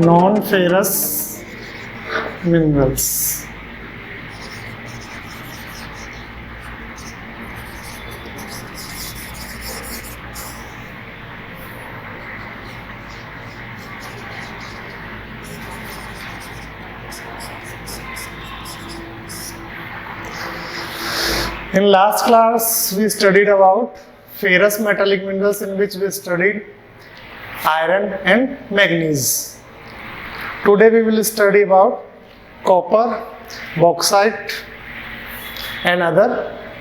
Non ferrous minerals. In last class we studied about ferrous metallic minerals, in which we studied iron and manganese. Today we will study about copper, bauxite and other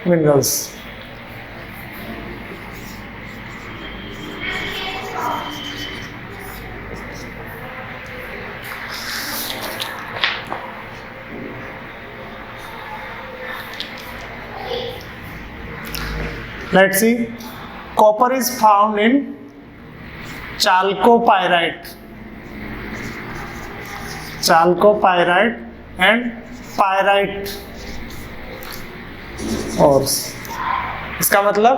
minerals. Let's see. Copper is found in chalcopyrite and pyrite ores. इसका मतलब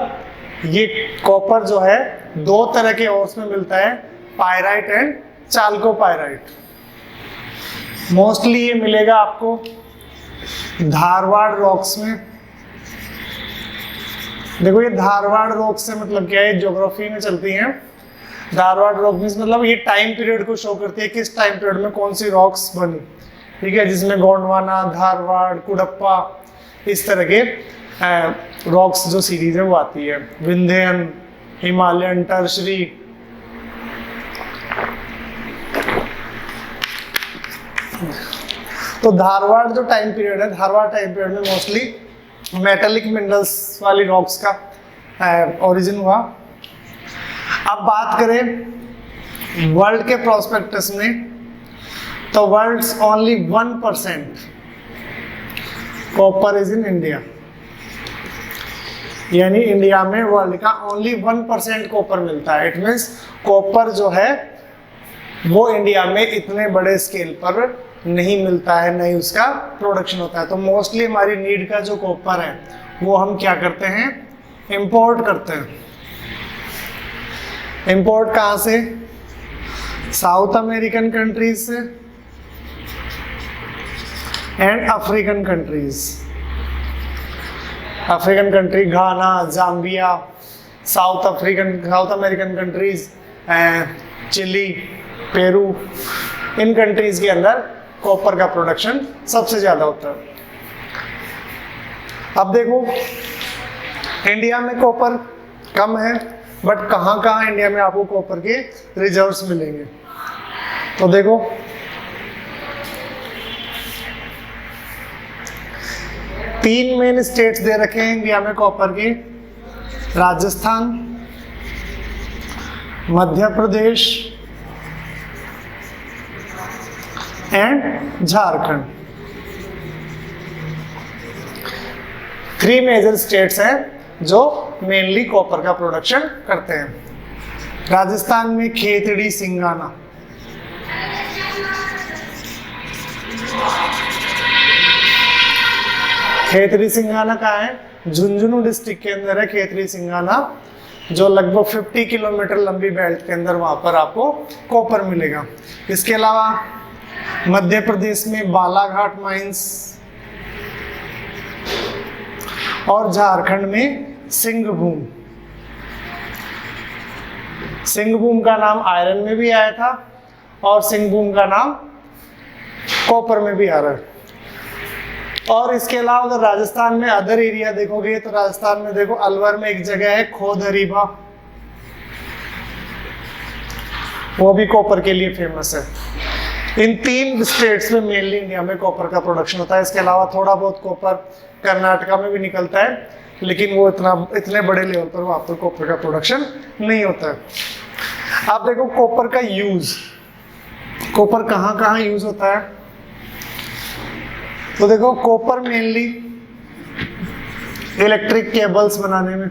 ये copper जो है दो तरह के ores में मिलता है, पायराइट एंड चाल्कोपायराइट। मोस्टली ये मिलेगा आपको धारवाड़ रॉक्स में। देखो ये धारवाड़ रॉक से मतलब क्या है, ज्योग्राफी में चलती हैं। धारवाड़ रॉक मतलब ये टाइम पीरियड को शो करती है, किस टाइम पीरियड में कौन सी रॉक्स बनी, ठीक है, जिसमें गोंडवाना, धारवाड़, कुडप्पा, इस तरह के रॉक्स जो सीरीज है वो आती है। विंध्यन, हिमालयन, टर्शरी। तो धारवाड़ जो टाइम पीरियड है, धारवाड़ टाइम पीरियड में मोस्टली मेटेलिक मिनरल्स वाली रॉक्स का ओरिजिन हुआ। अब बात करें वर्ल्ड के प्रोस्पेक्टस में, तो world's only 1% copper is in India, यानी इंडिया में वर्ल्ड का ओनली 1% कॉपर मिलता है। इट मीन्स कॉपर जो है वो इंडिया में इतने बड़े स्केल पर नहीं मिलता है, नहीं उसका प्रोडक्शन होता है। तो मोस्टली हमारी नीड का जो कॉपर है वो हम क्या करते हैं, इंपोर्ट करते हैं। इंपोर्ट कहाँ से? साउथ अमेरिकन कंट्रीज से and African countries. African country Ghana, Zambia, South American countries, Chile, Peru, इन कंट्रीज के अंदर कॉपर का प्रोडक्शन सबसे ज्यादा होता है। अब देखो इंडिया में कॉपर कम है, बट कहाँ कहाँ इंडिया में आपको कॉपर के रिजर्व्स मिलेंगे। तो देखो तीन मेन स्टेट्स दे रखे हैं इंडिया में कॉपर के, Rajasthan, Madhya Pradesh and Jharkhand. 3 major states हैं जो मेनली कॉपर का प्रोडक्शन करते हैं। राजस्थान में खेतड़ी, सिंगाना, खेतड़ी सिंगाना कहाँ है? झुंझुनू डिस्ट्रिक्ट के अंदर है खेतड़ी सिंगाना, जो लगभग 50 किलोमीटर लंबी बेल्ट के अंदर वहां पर आपको कॉपर मिलेगा। इसके अलावा मध्य प्रदेश में बालाघाट माइंस और झारखंड में सिंहभूम। सिंहभूम का नाम आयरन में भी आया था और सिंहभूम का नाम कॉपर में भी आ रहा है। और इसके अलावा अगर राजस्थान में अदर एरिया देखोगे तो राजस्थान में देखो अलवर में एक जगह है खोदरीबा, वो भी कॉपर के लिए फेमस है। इन 3 स्टेट्स में मेनली इंडिया में कॉपर का प्रोडक्शन होता है। इसके अलावा थोड़ा बहुत कॉपर कर्नाटका में भी निकलता है, लेकिन वो इतने बड़े लेवल पर वहां पर कॉपर का प्रोडक्शन नहीं होता है। आप देखो कॉपर का यूज, कॉपर कहाँ कहाँ यूज होता है। तो देखो कॉपर मेनली इलेक्ट्रिक केबल्स बनाने में,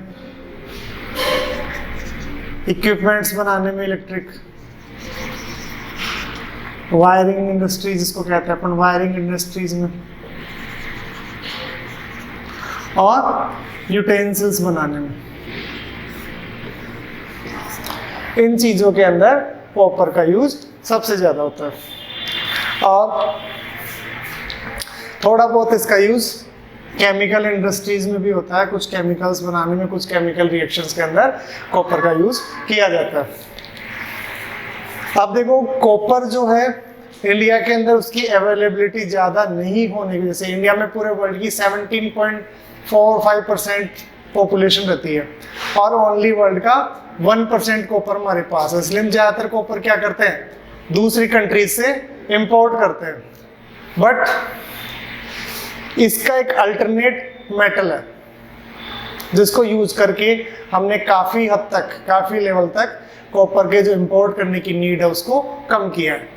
इक्विपमेंट्स बनाने में, इलेक्ट्रिक वायरिंग इंडस्ट्रीज जिसको कहते हैं अपन, वायरिंग इंडस्ट्रीज में, और यूटेंसिल्स बनाने में, इन चीजों के अंदर कॉपर का यूज सबसे ज़्यादा होता है। और थोड़ा बहुत इसका यूज़ केमिकल इंडस्ट्रीज में भी होता है, कुछ केमिकल्स बनाने में, कुछ केमिकल रिएक्शंस के अंदर कॉपर का यूज़ किया जाता है। अब देखो कॉपर जो है इंडिया के अंदर उसकी अवेलेबिलिटी ज़्यादा नहीं होने की वजह से, इंडिया में पूरे वर्ल्ड की 17.45% पॉपुलेशन रहती है और ओनली वर्ल्ड का 1% कॉपर हमारे पास है। इसलिए हम ज़्यादातर कॉपर क्या करते हैं, दूसरी कंट्रीज से इंपोर्ट करते हैं। बट इसका एक अल्टरनेट मेटल है जिसको यूज करके हमने काफ़ी हद तक, काफ़ी लेवल तक कॉपर के जो इंपोर्ट करने की नीड है उसको कम किया है।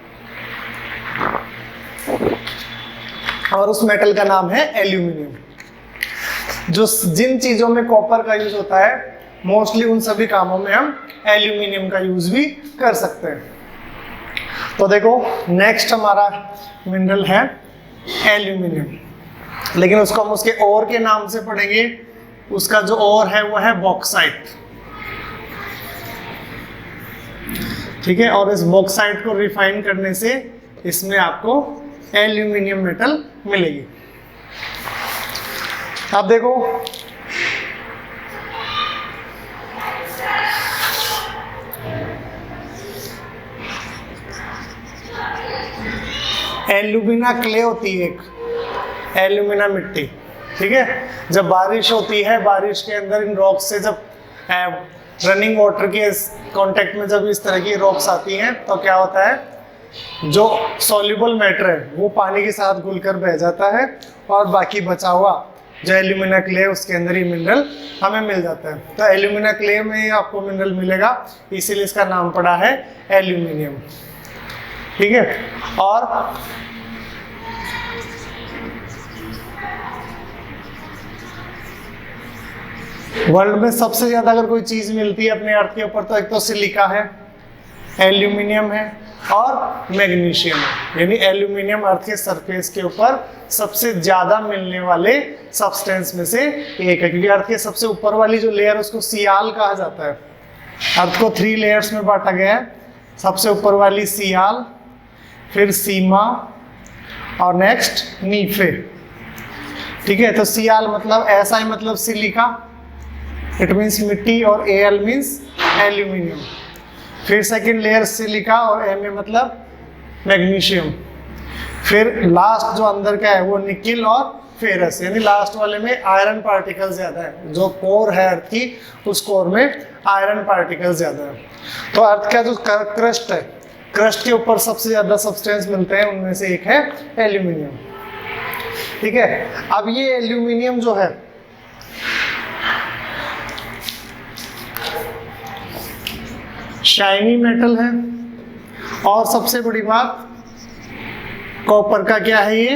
और उस मेटल का नाम है एल्यूमिनियम। जो जिन चीज़ों में कॉपर का यूज होता है मोस्टली उन सभी कामों में हम एल्यूमिनियम का यूज भी कर सकते हैं। तो देखो नेक्स्ट हमारा मिनरल है एल्यूमिनियम, लेकिन उसको हम उसके ओर के नाम से पढ़ेंगे। उसका जो ओर है वो है बॉक्साइट, ठीक है। और इस बॉक्साइट को रिफाइन करने से इसमें आपको एल्यूमिनियम मेटल मिलेगी। अब देखो एल्यूमिना क्ले होती है एक, एल्यूमिना मिट्टी, ठीक है। जब बारिश होती है, बारिश के अंदर इन रॉक्स से जब रनिंग वाटर के कांटेक्ट में जब इस तरह की रॉक्स आती हैं तो क्या होता है, जो सॉल्युबल मैटर है वो पानी के साथ घुलकर बह जाता है और बाकी बचा हुआ जो एल्यूमिना क्ले है उसके अंदर ही मिनरल हमें मिल जाता है। तो एल्यूमिना क्ले में आपको मिनरल मिलेगा, इसीलिए इसका नाम पड़ा है एल्यूमिनियम, ठीक है। और वर्ल्ड में सबसे ज्यादा अगर कोई चीज मिलती है अपने अर्थ के ऊपर तो एक तो सिलिका है, एल्यूमिनियम है और मैग्नीशियम है। यानी एल्यूमिनियम अर्थ के सरफेस के ऊपर सबसे ज्यादा मिलने वाले सब्सटेंस में से एक है, क्योंकि अर्थ के सबसे ऊपर वाली जो लेयर उसको सियाल कहा जाता है। अर्थ को 3 लेयर्स में बांटा गया है, सबसे ऊपर वाली सियाल, फिर सीमा और नेक्स्ट नीफे, ठीक है। तो सियाल मतलब ऐसा ही मतलब सिलिका, इट मीन्स मिट्टी, और एल मीन्स एल्यूमिनियम। फिर सेकंड लेयर सिलिका और एम मतलब मैग्नीशियम। फिर लास्ट जो अंदर का है वो निकिल और फेरस, यानी लास्ट वाले में आयरन पार्टिकल ज्यादा है। जो कोर है अर्थ की उस कोर में आयरन पार्टिकल ज्यादा है। तो अर्थ का जो क्रस्ट है, क्रस्ट के ऊपर सबसे ज्यादा सब्सटेंस मिलते हैं, उनमें से एक है एल्यूमिनियम, ठीक है। अब ये एल्यूमिनियम जो है शाइनी मेटल है, और सबसे बड़ी बात कॉपर का क्या है, ये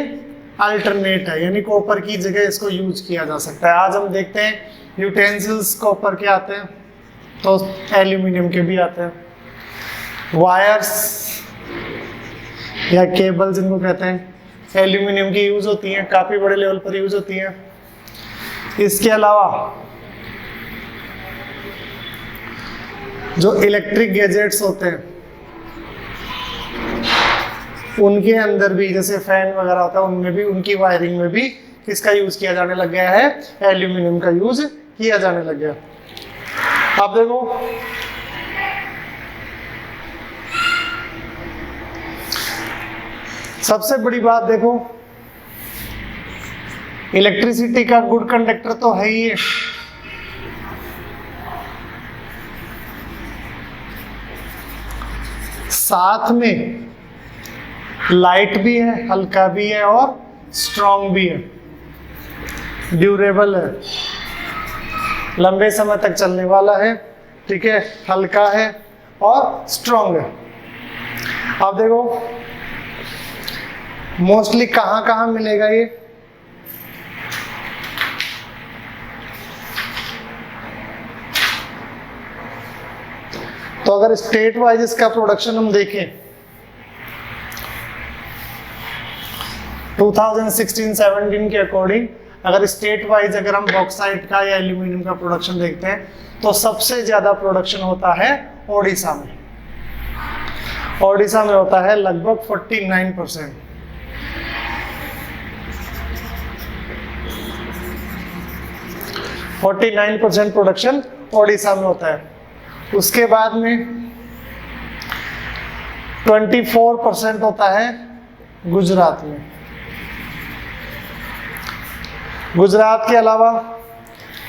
अल्टरनेट है, यानी कॉपर की जगह इसको यूज किया जा सकता है। आज हम देखते हैं यूटेंसिल्स कॉपर के आते हैं तो एल्यूमिनियम के भी आते हैं। वायर्स या केबल जिनको कहते हैं एल्यूमिनियम की यूज होती हैं, काफी बड़े लेवल पर यूज होती हैं। इसके अलावा जो इलेक्ट्रिक गैजेट्स होते हैं उनके अंदर भी, जैसे फैन वगैरह होता है उनमें भी, उनकी वायरिंग में भी किसका यूज किया जाने लग गया है, एल्यूमिनियम का यूज किया जाने लग गया। अब देखो सबसे बड़ी बात देखो, इलेक्ट्रिसिटी का गुड कंडक्टर तो है ही है, साथ में लाइट भी है, हल्का भी है और स्ट्रॉन्ग भी है, ड्यूरेबल है, लंबे समय तक चलने वाला है, ठीक है, हल्का है और स्ट्रॉन्ग है। अब देखो मोस्टली कहाँ कहाँ मिलेगा ये, तो अगर स्टेट वाइज इसका प्रोडक्शन हम देखें 2016-17 के अकॉर्डिंग, अगर स्टेट वाइज अगर हम बॉक्साइट का या एल्यूमिनियम का प्रोडक्शन देखते हैं तो सबसे ज्यादा प्रोडक्शन होता है ओडिशा में। ओडिशा में होता है लगभग 49%। प्रोडक्शन ओडिशा में होता है। उसके बाद में 24% होता है गुजरात में। गुजरात के अलावा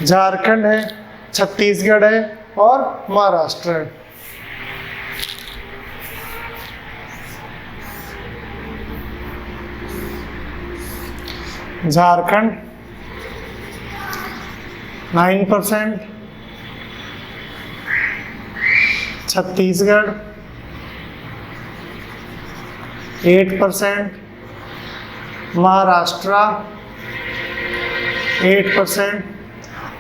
झारखंड है, छत्तीसगढ़ है और महाराष्ट्र है। झारखंड 9%, छत्तीसगढ़ 8%, महाराष्ट्र 8%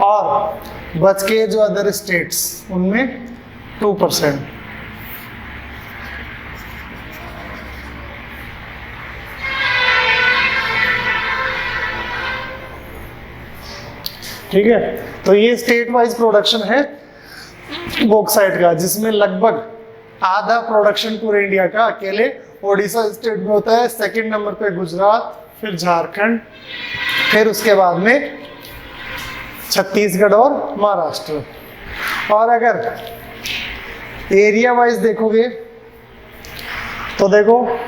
और बच के जो अदर स्टेट्स उनमें 2%। ठीक है, तो ये स्टेट वाइज प्रोडक्शन है बॉक्साइट का, जिसमें लगभग आधा प्रोडक्शन पूरे इंडिया का अकेले ओडिशा स्टेट में होता है। सेकंड नंबर पे गुजरात, फिर झारखंड, फिर उसके बाद में छत्तीसगढ़ और महाराष्ट्र। और अगर एरिया वाइज देखोगे तो देखो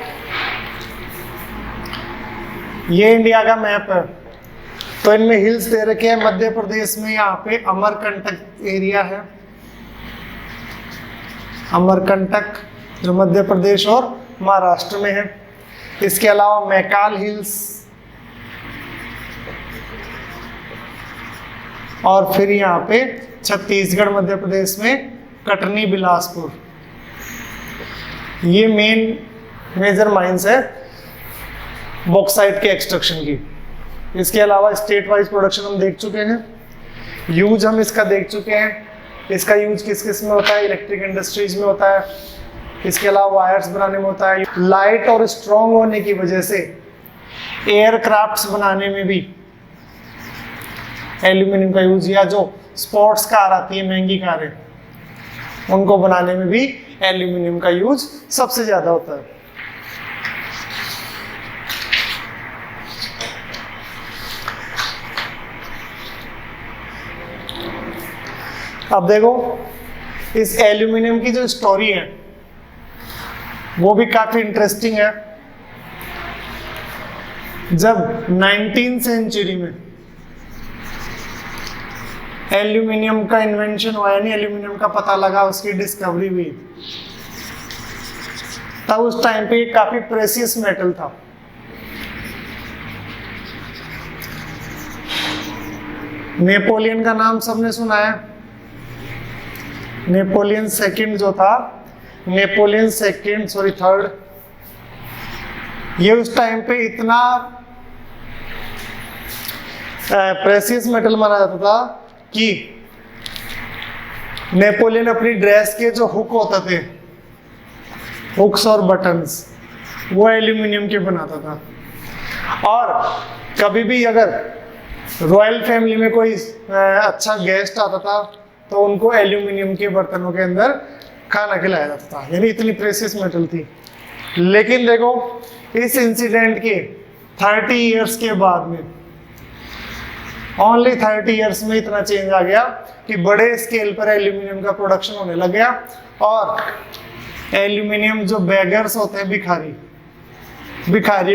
ये इंडिया का मैप है, तो इनमें हिल्स दे रखे हैं। मध्य प्रदेश में यहाँ पे अमरकंटक एरिया है, अमरकंटक जो मध्य प्रदेश और महाराष्ट्र में है। इसके अलावा मैकाल हिल्स और फिर यहाँ पे छत्तीसगढ़ मध्य प्रदेश में कटनी बिलासपुर, ये मेजर माइंस है बॉक्साइट के एक्सट्रैक्शन की। इसके अलावा स्टेट वाइज प्रोडक्शन हम देख चुके हैं, यूज हम इसका देख चुके हैं। इसका यूज किस किस में होता है, इलेक्ट्रिक इंडस्ट्रीज में होता है। इसके अलावा वायर्स बनाने में होता है। लाइट और स्ट्रॉन्ग होने की वजह से एयरक्राफ्ट्स बनाने में भी एल्यूमिनियम का यूज, या जो स्पोर्ट्स कार आती है महंगी कारें उनको बनाने में भी एल्यूमिनियम का यूज सबसे ज्यादा होता है। अब देखो इस एल्यूमिनियम की जो स्टोरी है वो भी काफी इंटरेस्टिंग है। जब 19th सेंचुरी में एल्यूमिनियम का इन्वेंशन हुआ, यानी एल्यूमिनियम का पता लगा, उसकी डिस्कवरी हुई, तब उस टाइम पे काफी प्रेशियस मेटल था। नेपोलियन का नाम सबने सुना है। नेपोलियन सेकंड जो था, नेपोलियन सेकंड सॉरी थर्ड, ये उस टाइम पे इतना प्रेशियस मेटल माना जाता था कि नेपोलियन अपनी ड्रेस के जो हुक होते थे, हुक्स और बटन्स, वो एल्यूमिनियम के बनाता था। और कभी भी अगर रॉयल फैमिली में कोई अच्छा गेस्ट आता था तो उनको एल्यूमिनियम के बर्तनों के अंदर खाना खिलाया जाता था, यानी इतनी प्रेशियस मेटल थी। लेकिन देखो इस इंसिडेंट के 30 इयर्स के बाद में, ओनली 30 इयर्स में इतना चेंज आ गया कि बड़े स्केल पर एल्यूमिनियम का प्रोडक्शन होने लग गया। और एल्यूमिनियम जो बेगर्स होते हैं, भिखारी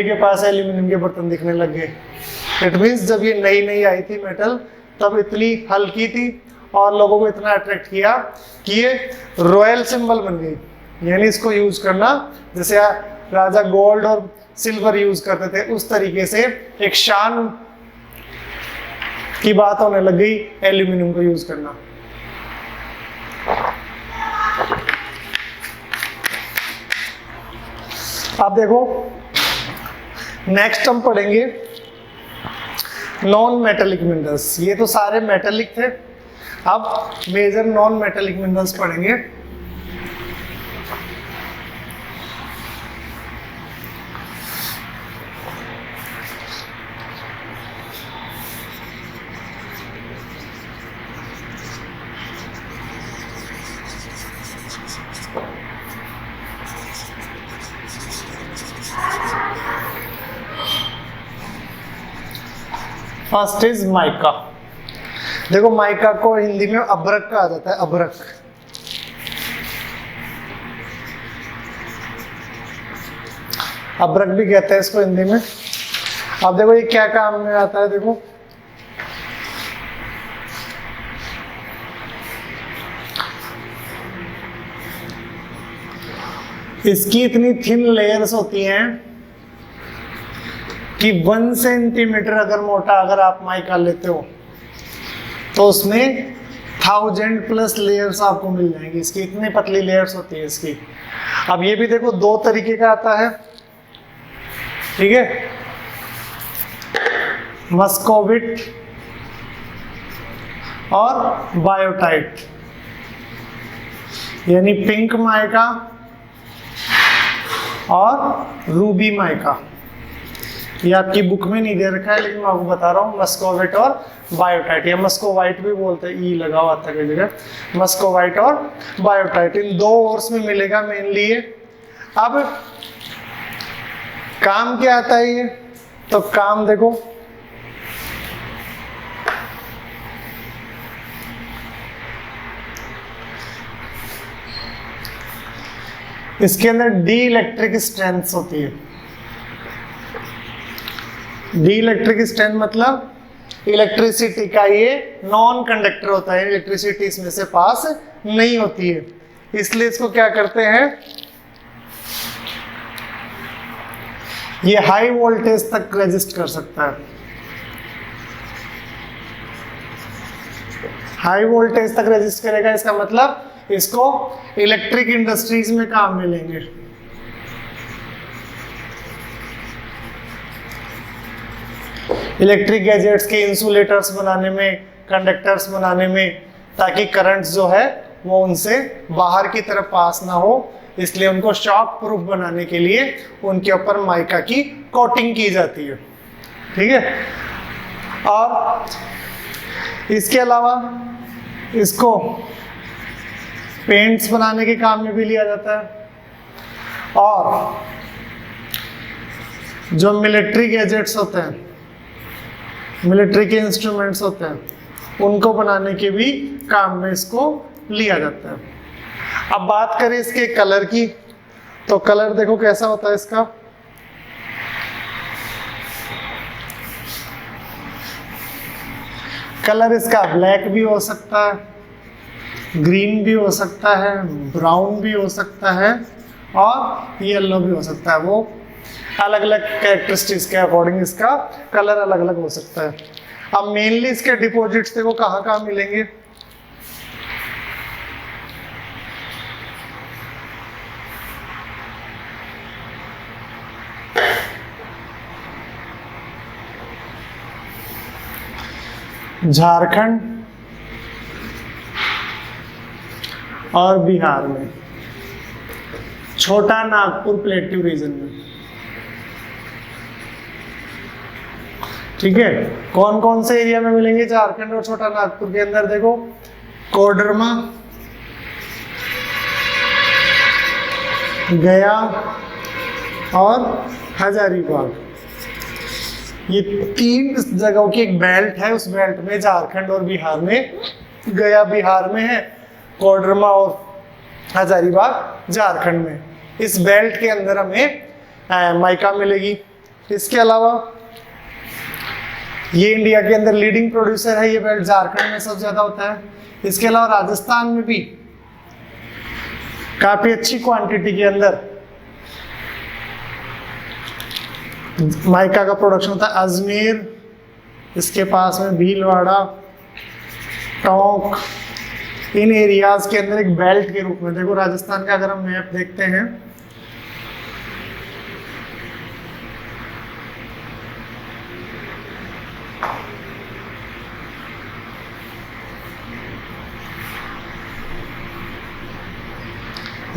के पास एल्यूमिनियम के बर्तन दिखने लग गए। इट मीन्स जब ये नई आई थी मेटल, तब इतनी हल्की थी और लोगों को इतना अट्रैक्ट किया कि ये रॉयल सिंबल बन गई। यानी इसको यूज करना, जैसे राजा गोल्ड और सिल्वर यूज करते थे, उस तरीके से एक शान की बात होने लग गई एल्यूमिनियम को यूज करना। अब देखो नेक्स्ट हम पढ़ेंगे नॉन मेटेलिक मिनरल्स। ये तो सारे मेटेलिक थे, अब मेजर नॉन मेटेलिक मिनरल्स पढ़ेंगे। First is mica. देखो माइका को हिंदी में अभ्रक कहा जाता है, अभ्रक। अभ्रक भी कहते हैं इसको हिंदी में। अब देखो ये क्या काम में आता है, देखो इसकी इतनी थिन लेयर्स होती हैं कि 1 सेंटीमीटर अगर मोटा अगर आप माइका लेते हो तो उसमें 1000+ लेयर्स आपको मिल जाएंगी। इसकी इतनी पतली लेयर्स होती है इसकी। अब ये भी देखो 2 तरीके का आता है, ठीक है, मस्कोविट और बायोटाइट, यानी पिंक माइका और रूबी माइका। ये आपकी बुक में नहीं दे रखा है लेकिन मैं आपको बता रहा हूँ, मस्कोविट और बायोटाइट, या मस्कोवाइट भी बोलते हैं, ई लगा हुआ था कई जगह, मस्कोवाइट और बायोटाइट, इन 2 ओर्स में मिलेगा मेनली ये। अब काम क्या आता है ये, तो काम देखो इसके अंदर डी इलेक्ट्रिक स्ट्रेंथ होती है। डी इलेक्ट्रिक स्ट्रेंथ मतलब इलेक्ट्रिसिटी का ये नॉन कंडक्टर होता है, इलेक्ट्रिसिटी इसमें से पास नहीं होती है, इसलिए इसको क्या करते हैं, ये हाई वोल्टेज तक रेजिस्ट कर सकता है। हाई वोल्टेज तक रेजिस्ट करेगा, इसका मतलब इसको इलेक्ट्रिक इंडस्ट्रीज में काम मिलेंगे। इलेक्ट्रिक गैजेट्स के इंसुलेटर्स बनाने में, कंडक्टर्स बनाने में, ताकि करंट जो है वो उनसे बाहर की तरफ पास ना हो, इसलिए उनको शॉक प्रूफ बनाने के लिए उनके ऊपर माइका की कोटिंग की जाती है, ठीक है। और इसके अलावा इसको पेंट्स बनाने के काम में भी लिया जाता है, और जो मिलिट्री गैजेट्स होते हैं, मिलिट्री के इंस्ट्रूमेंट्स होते हैं, उनको बनाने के भी काम में इसको लिया जाता है। अब बात करें इसके कलर की, तो कलर देखो कैसा होता है इसका। कलर इसका ब्लैक भी हो सकता है, ग्रीन भी हो सकता है, ब्राउन भी हो सकता है और येलो भी हो सकता है। वो अलग अलग कैरेक्टरिस्टिक्स के अकॉर्डिंग इसका कलर अलग अलग हो सकता है। अब मेनली इसके डिपॉजिट्स देखो कहाँ कहाँ मिलेंगे। झारखंड और बिहार में, छोटा नागपुर प्लेट्यू रीजन में, ठीक है। कौन कौन से एरिया में मिलेंगे झारखंड और छोटा नागपुर के अंदर, देखो कोडरमा, गया और हजारीबाग, ये 3 जगहों की एक बेल्ट है। उस बेल्ट में झारखंड और बिहार में, गया बिहार में है, कोडरमा और हजारीबाग झारखंड में, इस बेल्ट के अंदर हमें माइका मिलेगी। इसके अलावा ये इंडिया के अंदर लीडिंग प्रोड्यूसर है, ये बेल्ट झारखंड में सबसे ज्यादा होता है। इसके अलावा राजस्थान में भी काफी अच्छी क्वांटिटी के अंदर माइका का प्रोडक्शन होता है। अजमेर, इसके पास में भीलवाड़ा, टोंक, इन एरियाज के अंदर एक बेल्ट के रूप में, देखो राजस्थान का अगर हम मैप देखते हैं,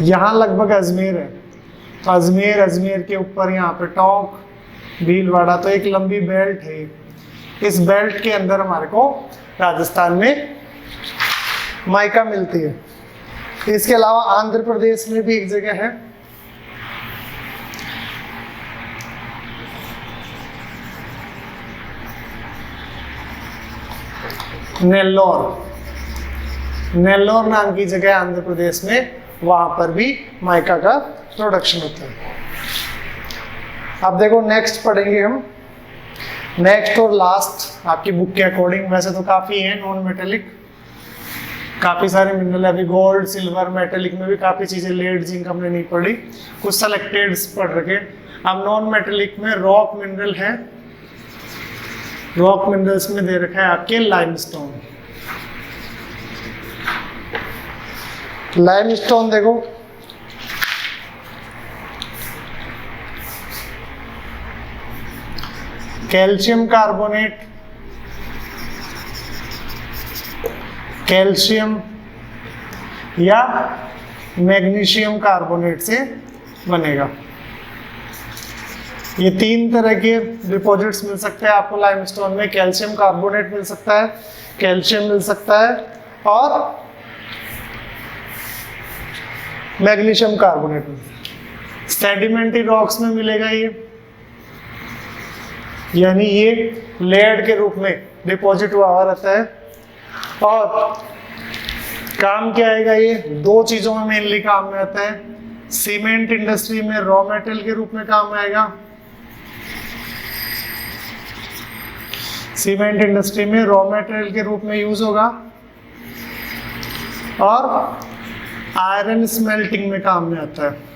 यहाँ लगभग अजमेर है, तो अजमेर के ऊपर यहाँ पे टोंक, भीलवाड़ा, तो एक लंबी बेल्ट है। इस बेल्ट के अंदर हमारे को राजस्थान में माइका मिलती है। इसके अलावा आंध्र प्रदेश में भी एक जगह है, नेल्लोर नाम की जगह आंध्र प्रदेश में, वहां पर भी माइका का प्रोडक्शन होता है। अब देखो नेक्स्ट पढ़ेंगे हम, नेक्स्ट और लास्ट आपकी बुक के अकॉर्डिंग, वैसे तो काफी है नॉन मेटेलिक, काफी सारे मिनरल है, अभी गोल्ड सिल्वर मेटेलिक में भी काफी चीजें, लेड जिंक हमने नहीं पढ़ी, कुछ सेलेक्टेड पढ़ रखे। अब नॉन मेटेलिक में रॉक मिनरल है, रॉक मिनरल्स में दे रखा है आपके लाइमस्टोन। लाइमस्टोन देखो कैल्शियम कार्बोनेट, कैल्शियम या मैग्नीशियम कार्बोनेट से बनेगा। ये तीन तरह के डिपॉजिट्स मिल सकते हैं आपको लाइमस्टोन में, कैल्शियम कार्बोनेट मिल सकता है, कैल्शियम मिल सकता है और मैग्नीशियम कार्बोनेट में। सेडिमेंट्री रॉक्स में मिलेगा ये, यानी ये लेयर्ड के रूप में डिपॉजिट हुआ रहता है। और काम क्या आएगा, ये दो चीजों में मेनली काम में आता है। सीमेंट इंडस्ट्री में रॉ मेटेरियल के रूप में काम आएगा, सीमेंट इंडस्ट्री में रॉ मेटेरियल के रूप में यूज होगा, और आयरन स्मेल्टिंग में काम में आता है।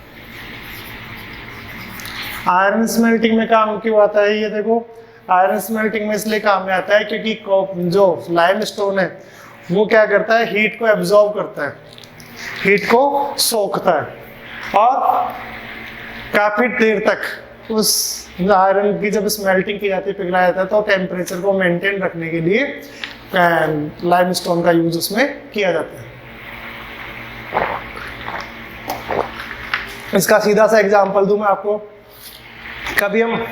आयरन स्मेल्टिंग में काम क्यों आता है, ये देखो आयरन स्मेल्टिंग में इसलिए काम में आता है क्योंकि जो लाइमस्टोन है वो क्या करता है, हीट को एब्जॉर्ब करता है, हीट को सोखता है, और काफी देर तक उस आयरन की जब स्मेल्टिंग की जाती है, पिघलाया जाता है, तो टेम्परेचर को मेंटेन रखने के लिए लाइमस्टोन का यूज उसमें किया जाता है। इसका सीधा सा एग्जांपल दूं मैं आपको, कभी हम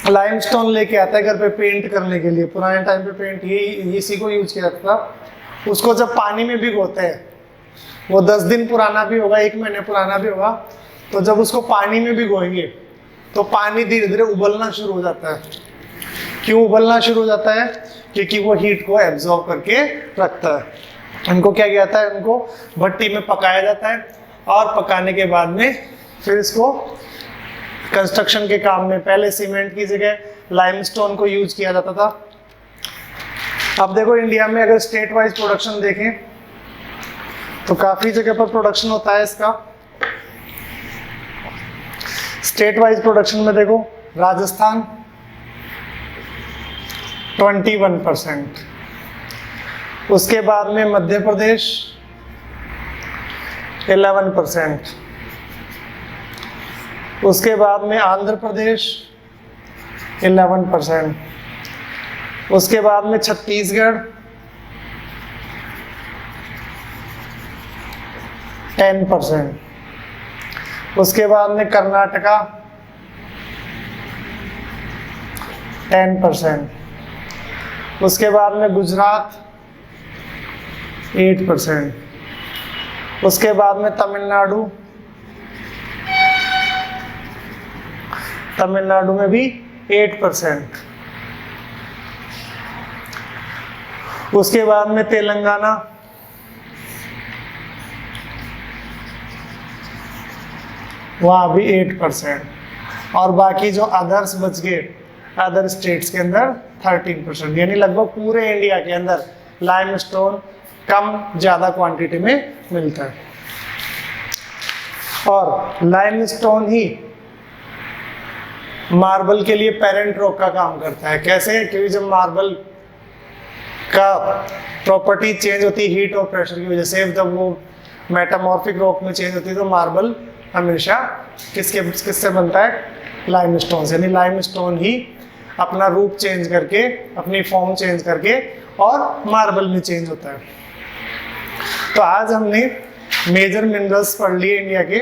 लाइमस्टोन लेके आता है घर पे पेंट करने के लिए, पुराने टाइम पे पेंट ये इसी को यूज किया जाता था। उसको जब पानी में भिगोते हैं, वो 10 दिन पुराना भी होगा, 1 महीने पुराना भी होगा, तो जब उसको पानी में भिगोएंगे तो पानी धीरे धीरे उबलना शुरू हो जाता है। क्यों उबलना शुरू हो जाता है, क्योंकि वो हीट को एब्जॉर्ब करके रखता है। इनको क्या किया जाता है, उनको भट्टी में पकाया जाता है, और पकाने के बाद में फिर इसको कंस्ट्रक्शन के काम में पहले सीमेंट की जगह लाइमस्टोन को यूज किया जाता था। अब देखो इंडिया में अगर स्टेट वाइज प्रोडक्शन देखें तो काफी जगह पर प्रोडक्शन होता है इसका। स्टेट वाइज प्रोडक्शन में देखो राजस्थान 21%, उसके बाद में मध्य प्रदेश 11%, उसके बाद में आंध्र प्रदेश 11%, उसके बाद में छत्तीसगढ़ 10%, उसके बाद में कर्नाटका 10%, उसके बाद में गुजरात 8%, उसके बाद में तमिलनाडु में भी 8%, उसके बाद में तेलंगाना, वहाँ भी 8%, और बाकी जो अदर्स बच गए अदर स्टेट्स के अंदर 13%, यानी लगभग पूरे इंडिया के अंदर लाइमस्टोन कम ज़्यादा क्वांटिटी में मिलता है। और लाइमस्टोन ही मार्बल के लिए पेरेंट रॉक का काम करता है। कैसे? क्योंकि जब मार्बल का प्रॉपर्टी चेंज होती है हीट और प्रेशर की वजह से, जब वो मेटामॉर्फिक रॉक में चेंज होती है, तो मार्बल हमेशा किससे बनता है? लाइमस्टोन से। यानी लाइमस्टोन ही अपना रूप चेंज करके, अपनी फॉर्म चेंज करके और मार्बल में चेंज होता है। तो आज हमने मेजर मिनरल्स पढ़ लिए इंडिया के।